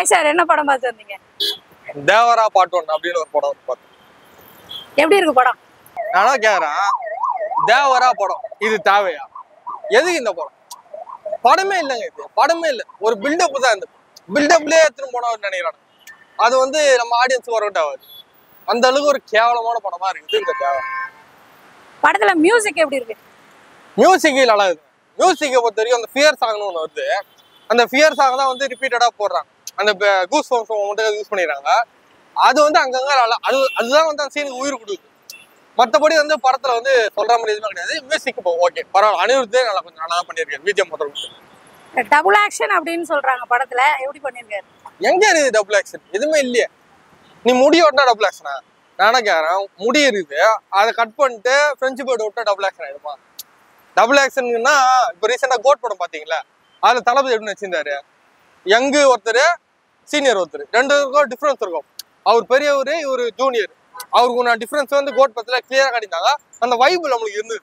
Hi sir, என்ன படம் பார்த்து வந்தீங்க? தேவரா பார்ட் 1 அப்படின்னு ஒரு படம் பார்த்தேன். எப்படி இருக்கு படம்? நானா கேக்குறேன், தேவரா படம் இது தேவையா? எதுக்கு இந்த படம்? படமே இல்லைங்க, இது படமே இல்லை. ஒரு பில்டப் தான். இந்த பில்டப்லயே எடுத்துன்னு போனோம்னு நினைக்கிறாங்க. அது வந்து நம்ம ஆடியன்ஸ் ஒர்க் அவுட் ஆகாது. அந்த அளவுக்கு ஒரு கேவலமான படமா இருக்குது இந்த தேவை. படத்துல மியூசிக் எப்படி இருக்கு? மியூசிக் நல்லா இருக்கு. மியூசிக்கை பொறுத்த வரைக்கும் அந்த ஃபியர் சாங்னு ஒன்று வருது. அந்த ஃபியர் சாங் தான் வந்து ரிப்பீட்டடா போடுறாங்க. அந்த கூஸ் பம்ப்ஸ் மட்டும் யூஸ் பண்ணிடுறாங்க. அது வந்து அங்கங்க அதுதான் வந்து அந்த சீனுக்கு உயிர் கொடுக்குது. மற்றபடி வந்து படத்துல வந்து சொல்ற மாதிரி எதுவுமே கிடையாது. மியூசிக் இப்போ ஓகே பரவாயில்ல. அனிருத்தே நல்லா கொஞ்சம் நல்லா பண்ணியிருக்காரு. பிஜிஎம் முதல் டபுள் ஆக்ஷன் அப்படின்னு சொல்றாங்க படத்துல, எப்படி பண்ணிருக்காரு? எங்க இருக்குது டபுள் ஆக்ஷன்? எதுவுமே இல்லையே. நீ முடி ஓட்டினா டபுள் ஆக்ஷனா? நானே கேட்கறேன். முடி இருக்குது, அதை கட் பண்ணிட்டு ஃப்ரெஞ்சு பேர்டு விட்டா டபுள் ஆக்ஷன் ஆயிடுமா? டபுள் ஆக்ஷன்னா இப்போ ரீசெண்டா கோட் படம் பாத்தீங்களா? அதுல தளபதி எப்படி வச்சிருந்தாரு. யங்கு ஒருத்தர், சீனியர் ஒருத்தர், ரெண்டு பேருக்கும் டிஃபரன்ஸ் இருக்கும். அவர் பெரியவர், இவர் ஜூனியர். அவருக்கு நான் டிஃபரன்ஸ் வந்து கோட் பத்தில கிளியரா காட்டியிருந்தாங்க. அந்த வைப் நம்மளுக்கு இருந்தது.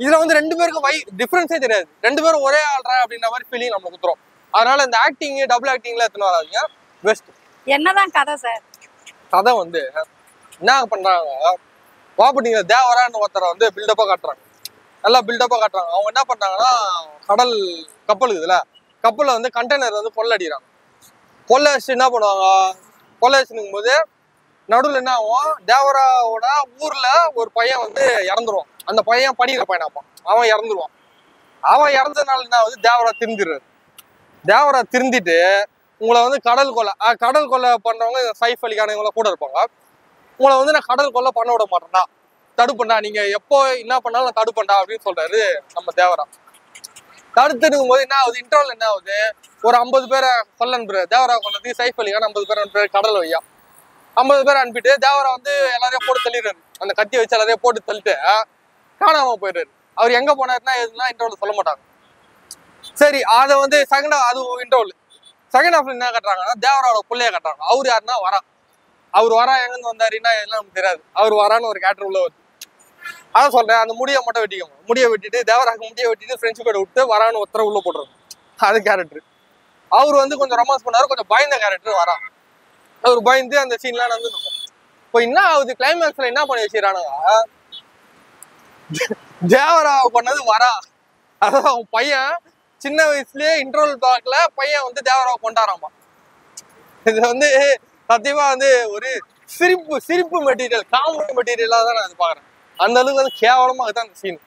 இதுல வந்து ரெண்டு பேருக்கும் டிஃபரன்ஸே தெரியாது. ரெண்டு பேரும் ஒரே ஆள்றா அப்படின்ற மாதிரி ஃபீலிங் நம்மளுக்கு குத்துறோம். அதனால இந்த ஆக்டிங் டபுள் ஆக்டிங்ல எத்தனை வராதிங்க பெஸ்ட். என்னதான் கதை சார்? கதை வந்து என்ன பண்றாங்க, வாப்பட்டிங்க தேவரான்னு ஒருத்தரை வந்து பில்டப்பா காட்டுறாங்க. நல்லா பில்டப்பா காட்டுறாங்க. அவங்க என்ன பண்றாங்கன்னா, கடல் கப்பல் இருக்குதுல்ல, கப்பல்ல வந்து கண்டெய்னர் வந்து கொள்ளை அடிக்கிறாங்க. கொள்ளை அடிச்சு என்ன பண்ணுவாங்க, கொள்ளை அடிச்சுக்கும் போது நடுவில் என்ன ஆகும், தேவராவோட ஊர்ல ஒரு பையன் வந்து இறந்துருவான். அந்த பையன் படிக்கிற பையனாப்பா, அவன் இறந்துருவான். அவன் இறந்ததுனால என்ன ஆகுது, தேவரா திருந்திடுறாரு. தேவரா திருந்திட்டு உங்களை வந்து கடல் கொள்ளை பண்றவங்க சைஃப் அலிகான இவங்கள கூட இருப்பாங்க. உங்களை வந்து நான் கடல் கொள்ளை பண்ண விட மாட்டேன்டா, தடுப்பண்டா, நீங்க எப்போ என்ன பண்ணாலும் நான் தடுப்பண்டா அப்படின்னு சொல்றாரு நம்ம தேவரா. தடுத்துடும் போது என்ன ஆகுது, இன்டர்வல் என்ன ஆகுது, ஒரு 50 பேரை கொல்ல அனுப்புறாரு. தேவரா கொண்டது சைஃப் அலிகான் 50 பேர் அனுப்புறாரு கடல் வையா. 50 பேர் அனுப்பிட்டு தேவரா வந்து எல்லாரையும் போட்டு தள்ளிடுறாரு. அந்த கத்தி வச்சு எல்லாரையும் போட்டு தள்ளிட்டு காணாம போயிடுறாரு. அவர் எங்க போனாருன்னா எதுனா இன்டர்வல் சொல்ல மாட்டாங்க. சரி, அதை வந்து அது இன்டர்வல். செகண்ட் ஹாஃப்ல என்ன கட்டுறாங்கன்னா, தேவராவோட பிள்ளைய கட்டுறாங்க. அவரு யாருன்னா வரா. அவர் வரா எங்கிருந்து வந்தாருன்னா எல்லாம் நமக்கு தெரியாது. அவர் வரான்னு ஒரு கேரக்டர் உள்ள வருது. அதான் சொல்றேன், அந்த முடியை மட்டும் வெட்டிக்கோங்க. முடியை வெட்டிட்டு தேவராக்கு முடியை வெட்டிட்டு ஃப்ரெண்ட்ஸ் பேர்டு விட்டு வரான்னு ஒருத்தர உள்ள போடுறாரு. அது கேரக்டர். அவர் வந்து கொஞ்சம் ரொமான்ஸ் பண்ணாரு. கொஞ்சம் பயந்த கேரக்டர் வரா. அவர் பயந்து அந்த சீன்லாம் நடந்துருக்கும். இப்போ என்ன ஆகுது, கிளைமேக்ஸ்ல என்ன பண்ணி வச்சுக்கிறானுங்க, தேவரா பண்ணது வரா. அதாவது அவன் பையன் சின்ன வயசுலயே இன்டர்வல் பிளாக்ல பையன் வந்து தேவராவை கொண்டாடாமா. இது வந்து சத்தியமா வந்து ஒரு சிரிப்பு மெட்டீரியல், காமெடி மெட்டீரியலா தான் நான் பாக்குறேன். அந்த அளவுக்கு வந்து கேவலமா அதுதான் அந்த சீன்.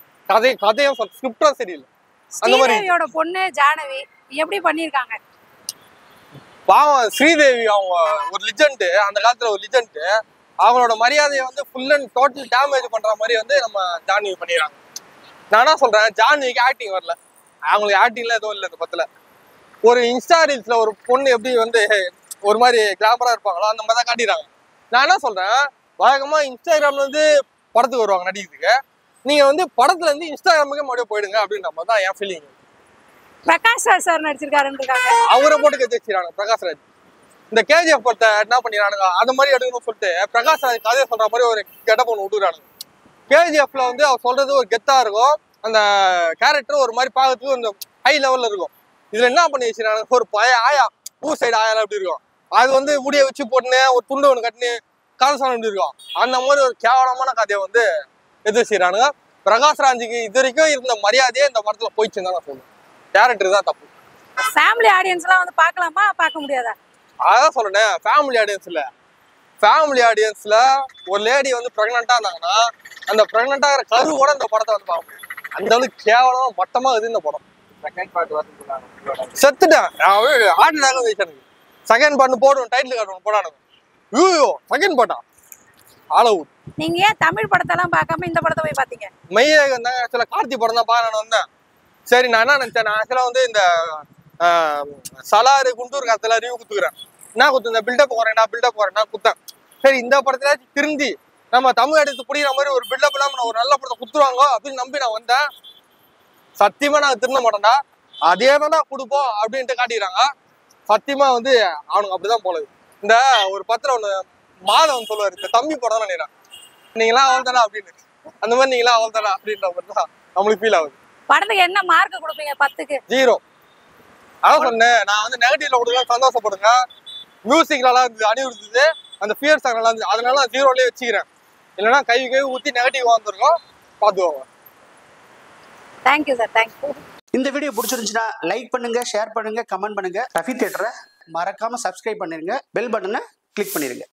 கதையும் ஸ்கிரிப்டும் சரியில்லை. அந்த மாதிரி பொண்ணு ஜானவி எப்படி பண்ணிருக்காங்க பாவம். ஸ்ரீதேவி அவங்க ஒரு லிஜெண்ட், அந்த காலத்துல ஒரு லிஜெண்ட். அவங்களோட மரியாதையை வந்து ஃபுல் அண்ட் டோட்டல் டேமேஜ் பண்ற மாதிரி வந்து நம்ம ஜான்வி பண்ணிடுறாங்க. நான் என்ன சொல்றேன், ஜான்விக்கு ஆக்டிங் வரல. அவங்களுக்கு ஆக்டிங்ல எதுவும் இல்லை இந்த பத்துல. ஒரு இன்ஸ்டா ரீல்ஸ்ல ஒரு பொண்ணு எப்படி வந்து ஒரு மாதிரி கிளாமரா இருப்பாங்களோ அந்த மாதிரி தான் காட்டிடுறாங்க. நான் என்ன சொல்றேன், வழக்கமா இன்ஸ்டாகிராம்ல இருந்து படத்துக்கு வருவாங்க நடிக்கிறதுக்கு. நீங்க வந்து படத்துல இருந்து இன்ஸ்டாகிராமுக்கே மறுபடியும் போயிடுங்க அப்படின்ற மாதிரி தான் என் ஃபீலிங். பிரகாஷ் ராஜ் சார் நடிச்சிருக்காருன்னு அவரை போட்டு கத்திடுறாங்க. பிரகாஷ் ராஜ் இந்த கேஜிஎஃப் படத்தை என்ன பண்ணிடுறானுங்க, அது மாதிரி எடுக்கணும்னு சொல்லிட்டு பிரகாஷ் ராஜ் கதையை சொல்ற மாதிரி ஒரு கெட்டப் ஒன்று விட்டுறானுங்க. கேஜிஎஃப்ல வந்து அவர் சொல்றது ஒரு கெத்தா இருக்கும். அந்த கேரக்டர் ஒரு மாதிரி பார்க்கறதுக்கு கொஞ்சம் ஹை லெவல்ல இருக்கும். இதுல என்ன பண்ணி வச்சுறானுங்க, ஒரு பழைய ஆயா, ஊர் சைடு ஆயாலாம் எப்படி இருக்கும், அது வந்து முடியை வச்சு போட்டுன்னு ஒரு துண்டு ஒன்று கட்டினு காலசானம் எப்படி இருக்கும், அந்த மாதிரி ஒரு கேவலமான கதையை வந்து எது வச்சுக்கிறானுங்க. பிரகாஷ் ராஜுக்கு இது வரைக்கும் இருந்த மரியாதையே இந்த படத்துல போயிடுச்சுன்னு தான் நான் சொல்லுவேன். கேரக்டர் தான் தப்பு. ஃபேமிலி ஆடியன்ஸ் எல்லாம் வந்து பார்க்கலாமா, பார்க்க முடியாதா? அதான் சொல்றேன், ஃபேமிலி ஆடியன்ஸ் இல்ல. ஃபேமிலி ஆடியன்ஸ்ல ஒரு லேடி வந்து பிரெக்னெண்டா இருந்தாங்கன்னா அந்த பிரெக்னெண்டா இருக்கிற கரு கூட இந்த படத்தை வந்து பார்க்க முடியும். அந்த அளவுக்கு கேவலமா மட்டமா இது இந்த படம். செகண்ட் பார்ட் செத்துட்டேன், ஹார்ட் அட்டாக் வந்துச்சு. செகண்ட் பார்ட் போடுவோம், டைட்டில் கார்டு போடானுங்க. ஐயோ செகண்ட் பார்ட்டா அளவு. நீங்க ஏன் தமிழ் படத்தெல்லாம் பார்க்காம இந்த படத்தை போய் பார்த்தீங்க? மெய்யகம் தாங்க ஆக்சுவலா கார்த்தி படம் தான் பார்க்க வந்தேன். சரி, நான் என்ன நினைச்சேன், நான் ஆக்சுவலா வந்து இந்த சலாறு குண்டூர் காத்துல ரிவ்யூ குத்துக்கிறேன். என்ன குத்து, இந்த பில்டப் குறேன் குத்தேன். சரி, இந்த படத்துல திருந்தி நம்ம தமிழ் எடுத்து புடிக்கிற மாதிரி ஒரு பில்டப் இல்லாம ஒரு நல்ல படத்தை குத்துருவாங்க அப்படின்னு நம்பி நான் வந்தேன். சத்தியமா நான் திருந்த மாட்டேன்டா, அதே தான்டா கொடுப்போம் அப்படின்ட்டு காட்டிக்கிறாங்க. சத்தியமா வந்து அவனுக்கு அப்படிதான் போலது. இந்த ஒரு பத்திரம் ஒண்ணு மாதவன் சொல்லுவாரு, இந்த தம்பி படம் தான் நினைக்கிறேன், நீங்களாம் அவள் தானா அப்படின்னு. அந்த மாதிரி நீங்களாம் அவள் தானா அப்படின்ற மாதிரி தான் நம்மளுக்கு ஃபீல் ஆகுது. படத்துக்கு என்ன மார்க் கொடுப்பீங்க? 10க்கு 0. அதான் சொன்னேன், நான் வந்து நெகட்டிவ்ல கொடுக்க சந்தோஷப்படுங்க. மியூசிக் நல்லா இருந்தது, அனிருத்துது, அந்த ஃபியர் சாங் நல்லா இருந்துச்சு. அதனால நான் 0லயே வச்சுக்கிறேன். இல்லைன்னா கை ஊற்றி நெகட்டிவ் வந்துருக்கோம், பார்த்துக்கோங்க. Thank you sir, thank you. இந்த வீடியோ பிடிச்சிருந்துச்சுன்னா லைக் பண்ணுங்க, ஷேர் பண்ணுங்க, கமெண்ட் பண்ணுங்க. ரஃபி தியேட்டரை மறக்காம சப்ஸ்கிரைப் பண்ணிருங்க, பெல் பட்டனை கிளிக் பண்ணிருங்க.